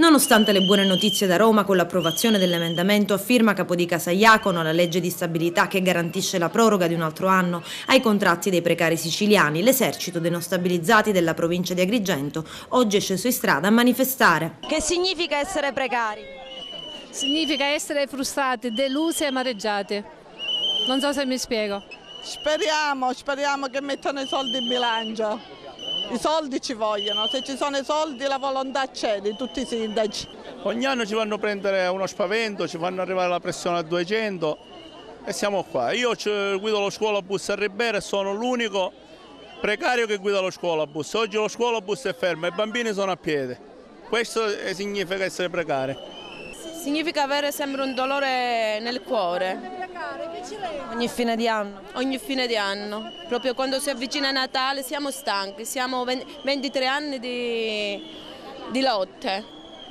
Nonostante le buone notizie da Roma con l'approvazione dell'emendamento a firma Capodicasa Iacono alla legge di stabilità che garantisce la proroga di un altro anno ai contratti dei precari siciliani, l'esercito dei non stabilizzati della provincia di Agrigento oggi è sceso in strada a manifestare. Che significa essere precari? Significa essere frustrati, delusi e amareggiati. Non so se mi spiego. Speriamo che mettano i soldi in bilancio. I soldi ci vogliono, se ci sono i soldi la volontà c'è di tutti i sindaci. Ogni anno ci fanno prendere uno spavento, ci fanno arrivare la pressione a 200 e siamo qua. Io guido lo scuolabus a Ribera e sono l'unico precario che guida lo scuolabus. Oggi lo scuolabus è fermo e i bambini sono a piedi. Questo significa essere precari. Significa avere sempre un dolore nel cuore. Ogni fine di anno. Ogni fine di anno. Proprio quando si avvicina Natale siamo stanchi, siamo 23 anni di lotte.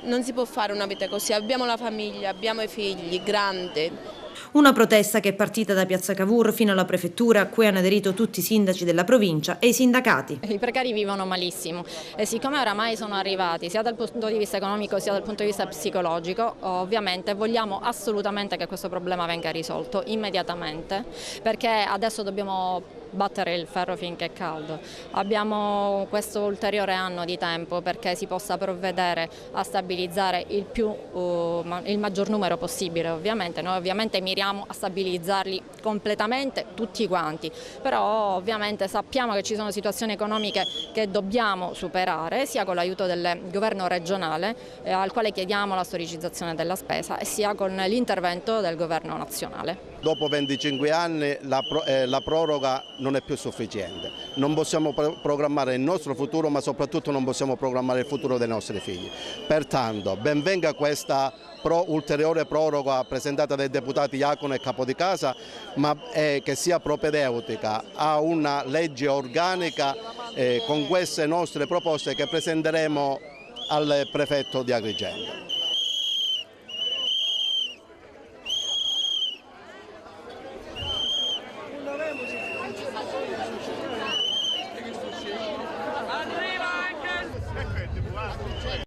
Non si può fare una vita così, abbiamo la famiglia, abbiamo i figli grandi. Una protesta che è partita da Piazza Cavour fino alla prefettura, a cui hanno aderito tutti i sindaci della provincia e i sindacati. I precari vivono malissimo e siccome oramai sono arrivati sia dal punto di vista economico sia dal punto di vista psicologico, ovviamente vogliamo assolutamente che questo problema venga risolto immediatamente, perché adesso dobbiamo battere il ferro finché è caldo. Abbiamo questo ulteriore anno di tempo perché si possa provvedere a stabilizzare il maggior numero possibile, ovviamente. Noi ovviamente miriamo a stabilizzarli completamente tutti quanti, però ovviamente sappiamo che ci sono situazioni economiche che dobbiamo superare sia con l'aiuto del governo regionale al quale chiediamo la storicizzazione della spesa e sia con l'intervento del governo nazionale. Dopo 25 anni la proroga non è più sufficiente, non possiamo programmare il nostro futuro ma soprattutto non possiamo programmare il futuro dei nostri figli. Pertanto ben venga questa ulteriore proroga presentata dai deputati Iacono e Capodicasa, ma che sia propedeutica a una legge organica con queste nostre proposte che presenteremo al prefetto di Agrigento.